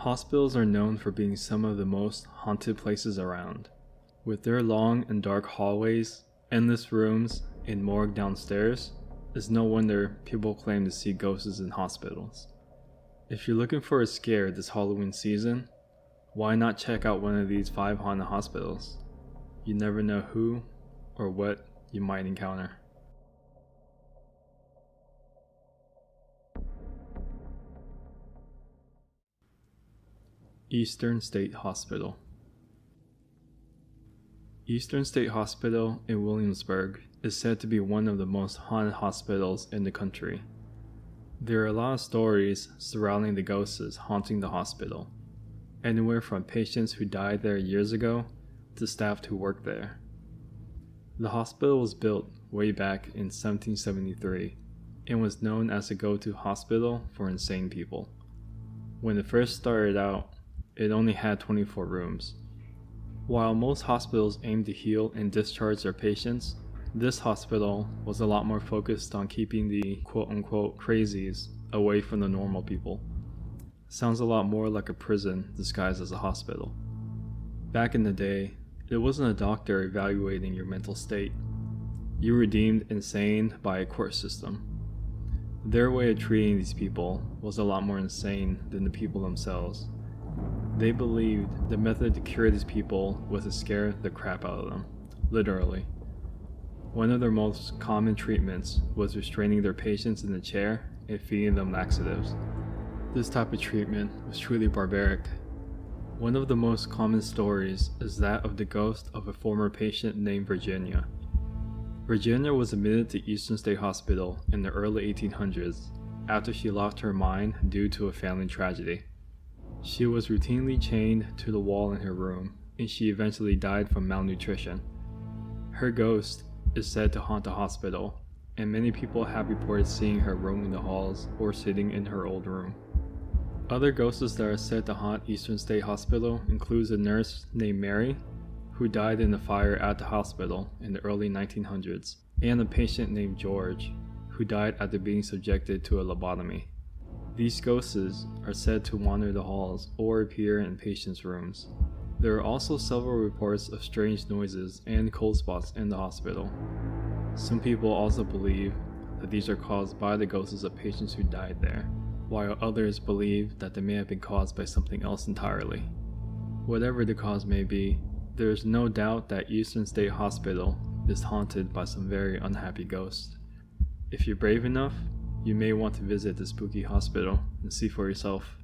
Hospitals are known for being some of the most haunted places around. With their long and dark hallways, endless rooms, and morgue downstairs, it's no wonder people claim to see ghosts in hospitals. If you're looking for a scare this Halloween season, why not check out one of these 5 haunted hospitals? You never know who or what you might encounter. Eastern State Hospital. Eastern State Hospital in Williamsburg is said to be one of the most haunted hospitals in the country. There are a lot of stories surrounding the ghosts haunting the hospital, anywhere from patients who died there years ago to staff who worked there. The hospital was built way back in 1773 and was known as a go-to hospital for insane people. When it first started out, it only had 24 rooms. While most hospitals aim to heal and discharge their patients, this hospital was a lot more focused on keeping the quote-unquote crazies away from the normal people. Sounds a lot more like a prison disguised as a hospital. Back in the day, it wasn't a doctor evaluating your mental state. You were deemed insane by a court system. Their way of treating these people was a lot more insane than the people themselves. They believed the method to cure these people was to scare the crap out of them, literally. One of their most common treatments was restraining their patients in a chair and feeding them laxatives. This type of treatment was truly barbaric. One of the most common stories is that of the ghost of a former patient named Virginia. Virginia was admitted to Eastern State Hospital in the early 1800s after she lost her mind due to a family tragedy. She was routinely chained to the wall in her room, and she eventually died from malnutrition. Her ghost is said to haunt the hospital, and many people have reported seeing her roaming the halls or sitting in her old room. Other ghosts that are said to haunt Eastern State Hospital includes a nurse named Mary, who died in a fire at the hospital in the early 1900s, and a patient named George, who died after being subjected to a lobotomy. These ghosts are said to wander the halls or appear in patients' rooms. There are also several reports of strange noises and cold spots in the hospital. Some people also believe that these are caused by the ghosts of patients who died there, while others believe that they may have been caused by something else entirely. Whatever the cause may be, there is no doubt that Eastern State Hospital is haunted by some very unhappy ghosts. If you're brave enough, you may want to visit the spooky hospital and see for yourself.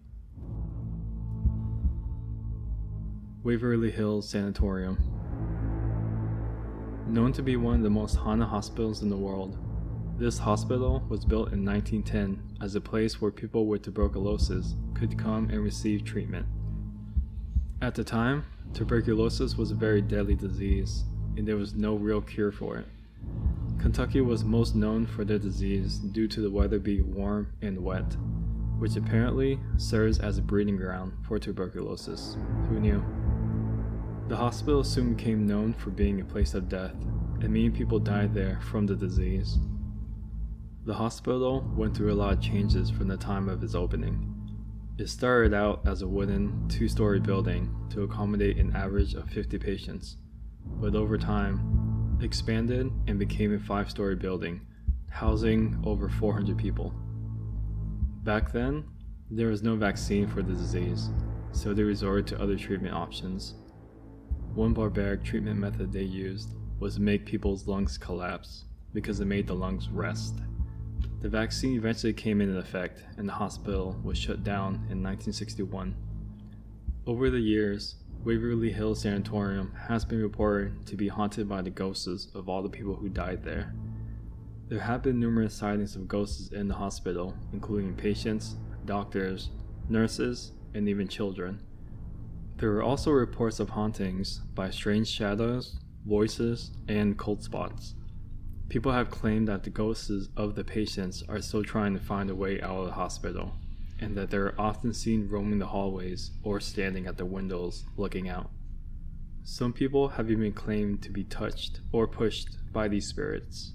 Waverly Hills Sanatorium. Known to be one of the most haunted hospitals in the world, this hospital was built in 1910 as a place where people with tuberculosis could come and receive treatment. At the time, tuberculosis was a very deadly disease, and there was no real cure for it. Kentucky was most known for their disease due to the weather being warm and wet, which apparently serves as a breeding ground for tuberculosis. Who knew? The hospital soon became known for being a place of death, and many people died there from the disease. The hospital went through a lot of changes from the time of its opening. It started out as a wooden 2-story building to accommodate an average of 50 patients, but over time, expanded and became a 5-story building, housing over 400 people. Back then, there was no vaccine for the disease, so they resorted to other treatment options. One barbaric treatment method they used was to make people's lungs collapse because it made the lungs rest. The vaccine eventually came into effect and the hospital was shut down in 1961. Over the years, Waverly Hills Sanatorium has been reported to be haunted by the ghosts of all the people who died there. There have been numerous sightings of ghosts in the hospital, including patients, doctors, nurses, and even children. There are also reports of hauntings by strange shadows, voices, and cold spots. People have claimed that the ghosts of the patients are still trying to find a way out of the hospital, and that they are often seen roaming the hallways or standing at the windows looking out. Some people have even claimed to be touched or pushed by these spirits.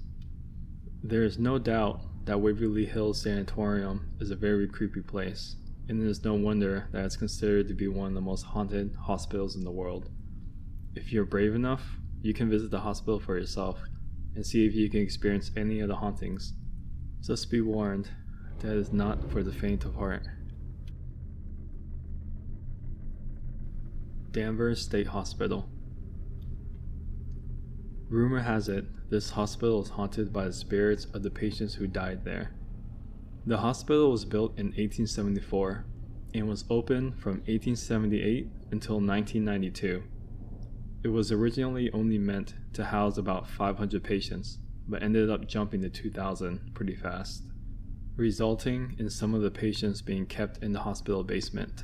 There is no doubt that Waverly Hills Sanatorium is a very creepy place, and it is no wonder that it's considered to be one of the most haunted hospitals in the world. If you're brave enough, you can visit the hospital for yourself and see if you can experience any of the hauntings. Just be warned, that is not for the faint of heart. Danvers State Hospital. Rumor has it, this hospital is haunted by the spirits of the patients who died there. The hospital was built in 1874 and was open from 1878 until 1992. It was originally only meant to house about 500 patients, but ended up jumping to 2,000 pretty fast, resulting in some of the patients being kept in the hospital basement.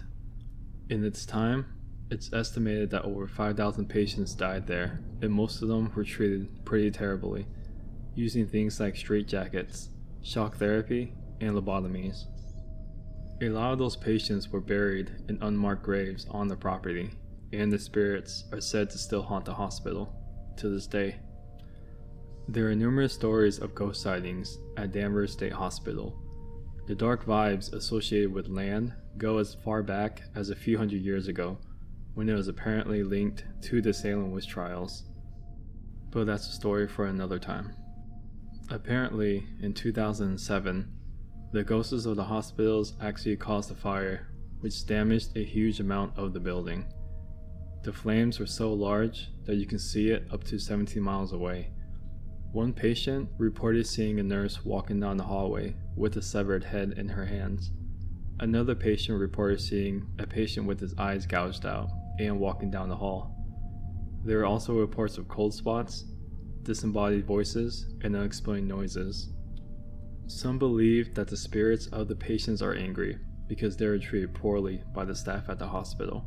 In its time, it's estimated that over 5,000 patients died there, and most of them were treated pretty terribly, using things like straitjackets, shock therapy, and lobotomies. A lot of those patients were buried in unmarked graves on the property, and the spirits are said to still haunt the hospital to this day. There are numerous stories of ghost sightings at Danvers State Hospital. The dark vibes associated with land go as far back as a few hundred years ago, when it was apparently linked to the Salem witch trials. But that's a story for another time. Apparently, in 2007, the ghosts of the hospitals actually caused a fire, which damaged a huge amount of the building. The flames were so large that you can see it up to 17 miles away. One patient reported seeing a nurse walking down the hallway with a severed head in her hands. Another patient reported seeing a patient with his eyes gouged out and walking down the hall. There are also reports of cold spots, disembodied voices, and unexplained noises. Some believe that the spirits of the patients are angry because they were treated poorly by the staff at the hospital.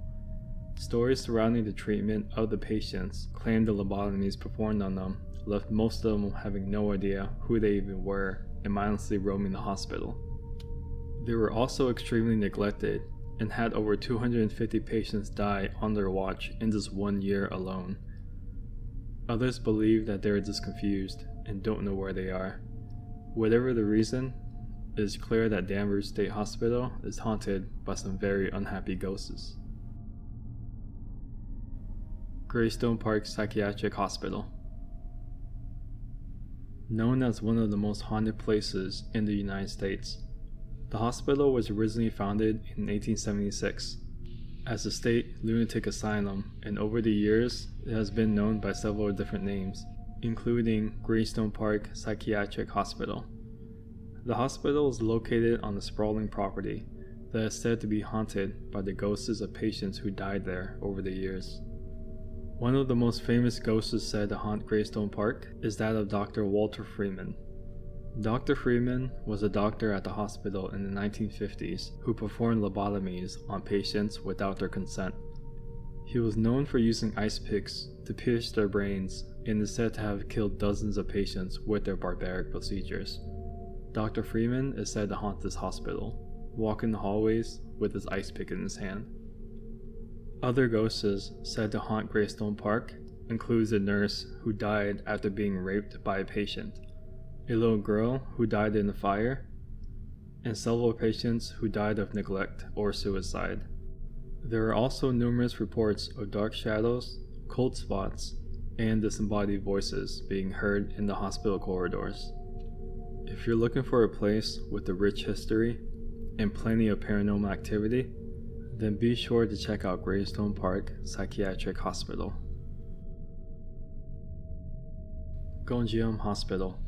Stories surrounding the treatment of the patients claim the lobotomies performed on them left most of them having no idea who they even were and mindlessly roaming the hospital. They were also extremely neglected and had over 250 patients die on their watch in just 1 year alone. Others believe that they are just confused and don't know where they are. Whatever the reason, it is clear that Danvers State Hospital is haunted by some very unhappy ghosts. Greystone Park Psychiatric Hospital. Known as one of the most haunted places in the United States, the hospital was originally founded in 1876 as a state lunatic asylum, and over the years it has been known by several different names, including Greystone Park Psychiatric Hospital. The hospital is located on a sprawling property that is said to be haunted by the ghosts of patients who died there over the years. One of the most famous ghosts said to haunt Greystone Park is that of Dr. Walter Freeman. Dr. Freeman was a doctor at the hospital in the 1950s who performed lobotomies on patients without their consent. He was known for using ice picks to pierce their brains and is said to have killed dozens of patients with their barbaric procedures. Dr. Freeman is said to haunt this hospital, walking the hallways with his ice pick in his hand. Other ghosts said to haunt Greystone Park includes a nurse who died after being raped by a patient, a little girl who died in a fire, and several patients who died of neglect or suicide. There are also numerous reports of dark shadows, cold spots, and disembodied voices being heard in the hospital corridors. If you're looking for a place with a rich history and plenty of paranormal activity, then be sure to check out Greystone Park Psychiatric Hospital. Gonjiam Hospital.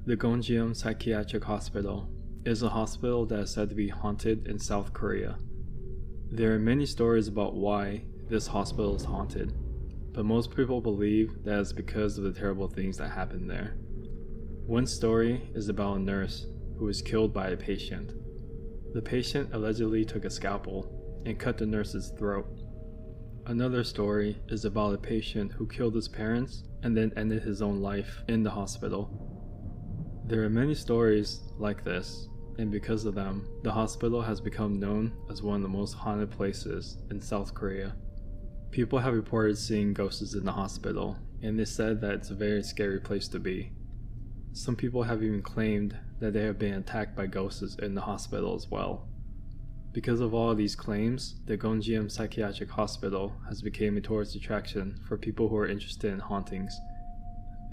The Gonjiam Psychiatric Hospital is a hospital that is said to be haunted in South Korea. There are many stories about why this hospital is haunted, but most people believe that it's because of the terrible things that happened there. One story is about a nurse who was killed by a patient. The patient allegedly took a scalpel and cut the nurse's throat. Another story is about a patient who killed his parents and then ended his own life in the hospital. There are many stories like this, and because of them, the hospital has become known as one of the most haunted places in South Korea. People have reported seeing ghosts in the hospital, and they said that it's a very scary place to be. Some people have even claimed that they have been attacked by ghosts in the hospital as well. Because of all of these claims, the Gonjiam Psychiatric Hospital has become a tourist attraction for people who are interested in hauntings.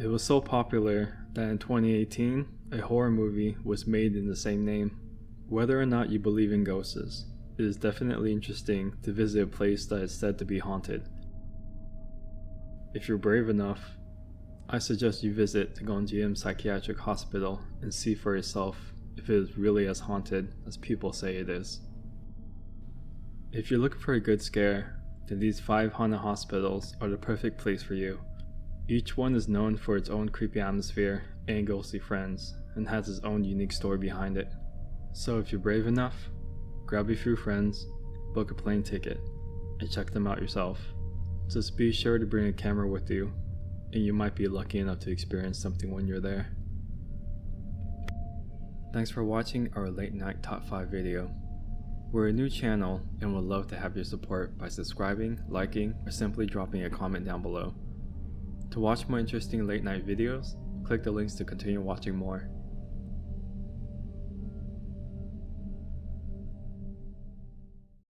It was so popular that in 2018, a horror movie was made in the same name. Whether or not you believe in ghosts, it is definitely interesting to visit a place that is said to be haunted. If you're brave enough, I suggest you visit the Gonjiam Psychiatric Hospital and see for yourself if it is really as haunted as people say it is. If you're looking for a good scare, then these 5 haunted hospitals are the perfect place for you. Each one is known for its own creepy atmosphere and ghostly friends, and has its own unique story behind it. So if you're brave enough, grab a few friends, book a plane ticket, and check them out yourself. Just be sure to bring a camera with you, and you might be lucky enough to experience something when you're there. Thanks for watching our late night top 5 video. We're a new channel and would love to have your support by subscribing, liking, or simply dropping a comment down below. To watch more interesting late night videos, click the links to continue watching more.